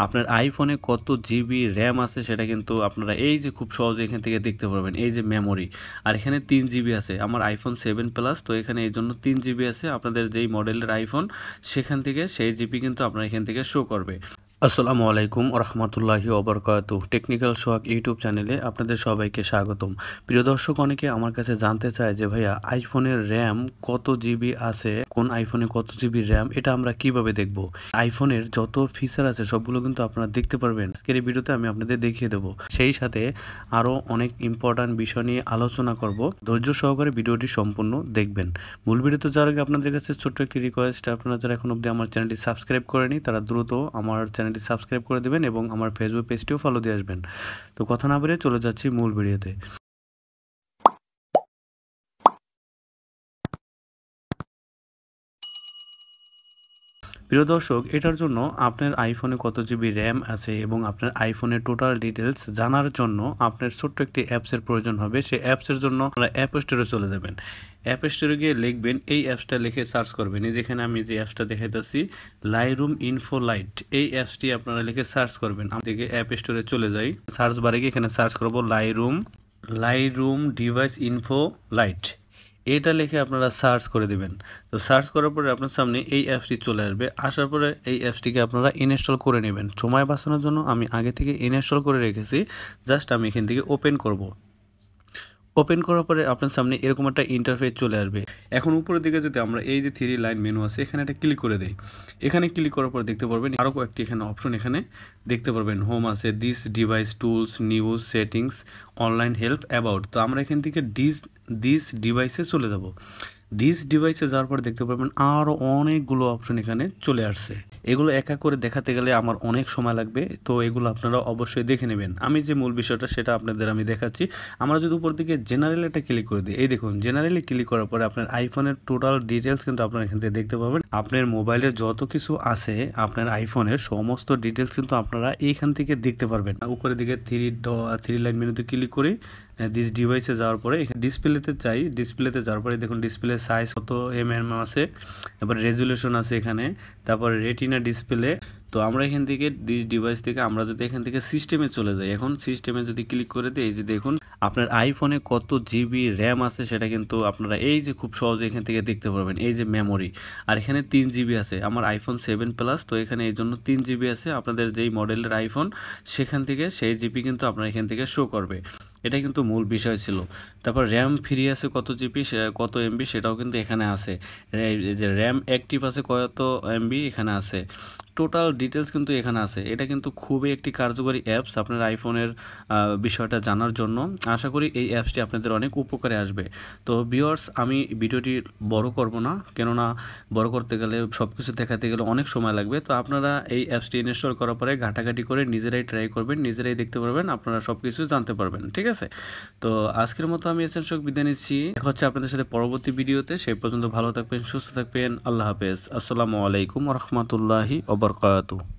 আপনার আইফোনে কত জিবি র্যাম আছে সেটা কিন্তু আপনারা এই যে খুব সহজে এখান থেকে দেখতে পারবেন। এই যে মেমোরি, আর এখানে 3 জিবি আছে। আমার আইফোন 7 প্লাস, তো এখানে এই জন্য 3 জিবি আছে। আপনাদের যেই মডেলের আইফোন সেখান থেকে সেই জিবি কিন্তু আপনার এখান থেকে শো করবে। আসসালামু আলাইকুম রহমতুল্লাহি ওবরকাতু। টেকনিক্যাল সোহাগ ইউটিউব চ্যানেলে আপনাদের সবাইকে স্বাগতম। প্রিয় দর্শক, অনেকে আমার কাছে জানতে চায় যে ভাইয়া আইফোনের র্যাম কত জিবি আছে, কোন আইফোনে কত জিবি র্যাম, এটা আমরা কিভাবে দেখব। আইফোনের যত ফিচার আছে সবগুলো কিন্তু আপনারা দেখতে পারবেন। আজকের এই ভিডিওতে আমি আপনাদের দেখিয়ে দেবো। সেই সাথে আরও অনেক ইম্পর্ট্যান্ট বিষয় নিয়ে আলোচনা করব। ধৈর্য সহকারে ভিডিওটি সম্পূর্ণ দেখবেন। মূল ভিডিওতে যাওয়ার আগে আপনাদের কাছে ছোট্ট একটি রিকোয়েস্ট, আপনারা যারা এখন অবধি আমার চ্যানেলটি সাবস্ক্রাইব করেনি তারা দ্রুত আমার চ্যানেলটি সাবস্ক্রাইব করে দেবেন এবং আমার ফেসবুক পেজটিও ফলো দিয়ে আসবেন। তো কথা না বেরিয়ে চলে যাচ্ছি মূল ভিডিওতে। প্রিয় দর্শক, এটার জন্য আপনার আইফোনে কত জিবি র্যাম আছে এবং আপনার আইফোনের টোটাল ডিটেলস জানার জন্য আপনার ছোট্ট একটি অ্যাপসের প্রয়োজন হবে। সেই অ্যাপসের জন্য আপনারা অ্যাপ স্টোরে চলে যাবেন। অ্যাপ স্টোরে গিয়ে লিখবেন, এই অ্যাপসটা লিখে সার্চ করবেন। এই যেখানে আমি যে অ্যাপসটা দেখাইতেছি লাইরুম ইনফো লাইট, এই অ্যাপসটি আপনারা লিখে সার্চ করবেন। আমি থেকে অ্যাপ স্টোরে চলে যাই, সার্চ বারে গিয়ে এখানে সার্চ করবো লাইরুম ডিভাইস ইনফো লাইট, এটা লিখে আপনারা সার্চ করে দিবেন। তো সার্চ করার পরে আপনার সামনে এই অ্যাপসটি চলে আসবে। আসার পরে এই অ্যাপসটিকে আপনারা ইনস্টল করে নেবেন। সময় বাঁচানোর জন্য আমি আগে থেকে ইনস্টল করে রেখেছি, জাস্ট আমি এখান থেকে ওপেন করব। ওপেন করার পরে আপনার সামনে এরকম একটা ইন্টারফেস চলে আসবে। এখন উপরের দিকে যদি আমরা এই যে 3 লাইন মেনু আছে এখানে একটা ক্লিক করে দেই, এখানে ক্লিক করার পর দেখতে পারবেন আরও কয়েকটি এখানে অপশন এখানে দেখতে পারবেন। হোম আছে, this device, tools, news, settings, online help, about. তো আমরা এখান থেকে দিস ডিভাইসে চলে যাব। দিস ডিভাইসে যাওয়ার পর দেখতে পারবেন আরও অনেকগুলো অপশন এখানে চলে আসছে। এগুলো এক এক করে দেখাতে গেলে আমার অনেক সময় লাগবে, তো এগুলো আপনারা অবশ্যই দেখে নেবেন। আমি যে মূল বিষয়টা সেটা আপনাদের আমি দেখাচ্ছি। আমরা যদি উপর দিকে জেনারেল একটা ক্লিক করে দিই, এই দেখুন জেনারেলি ক্লিক করার পরে আপনার আইফোনের টোটাল ডিটেলস কিন্তু আপনারা এখান থেকে দেখতে পাবেন। আপনার মোবাইলের যত কিছু আছে আপনার আইফোনের সমস্ত ডিটেলস কিন্তু আপনারা এইখান থেকে দেখতে পারবেন। উপরের দিকে 3 লাইন মেনুতে ক্লিক করে দিস ডিভাইসে যাওয়ার পরে এখানে ডিসপ্লেতে চাই। ডিসপ্লেতে যাওয়ার পরে দেখুন ডিসপ্লে সাইজ কত আছে, এবার রেজুলেশন আছে এখানে, তারপরে রেটিনা ডিসপ্লে। তো আমরা এখান থেকে দিস ডিভাইস থেকে আমরা যদি এখান থেকে সিস্টেমে চলে যাই, এখন সিস্টেমে যদি ক্লিক করে দিই, এই যে দেখুন আপনার আইফোনে কত জিবি র্যাম আছে সেটা কিন্তু আপনারা এই যে খুব সহজে এখান থেকে দেখতে পারবেন। এই যে মেমোরি, আর এখানে 3 জিবি আছে। আমার আইফোন 7 প্লাস, তো এখানে এই জন্য 3 জিবি আছে। আপনাদের যেই মডেলের আইফোন সেখান থেকে সেই জিবি কিন্তু আপনার এখান থেকে শো করবে। এটা কিন্তু মূল বিষয় ছিল। তারপর র্যাম ফ্রি আছে কত জিবি, কত এমবি সেটাও কিন্তু এখানে আছে। এই যে র্যাম অ্যাক্টিভ আছে কত এমবি এখানে আছে। টোটাল ডিটেলস কিন্তু এখানে আছে। এটা কিন্তু খুবই একটি কার্যকরী অ্যাপস আপনার আইফোনের বিষয়টা জানার জন্য। আশা করি এই অ্যাপসটি আপনাদের অনেক উপকারে আসবে। তো ভিউয়ার্স, আমি ভিডিওটি বড় করব না, কেননা বড় করতে গেলে সব কিছু দেখাতে গেলে অনেক সময় লাগবে। তো আপনারা এই অ্যাপসটি ইনস্টল করার পরে ঘাটাঘাটি করে নিজেরাই ট্রাই করবেন, নিজেরাই দেখতে পারবেন, আপনারা সব কিছু জানতে পারবেন। ঠিক আছে, তো আজকের মতো আমি এসএন শোক বিদায় নিচ্ছি। দেখা হচ্ছে আপনাদের সাথে পরবর্তী ভিডিওতে। সেই পর্যন্ত ভালো থাকবেন, সুস্থ থাকবেন। আল্লাহ হাফেজ। আসসালামু আলাইকুম রহমতুল্লাহি ওবরকাতুহু।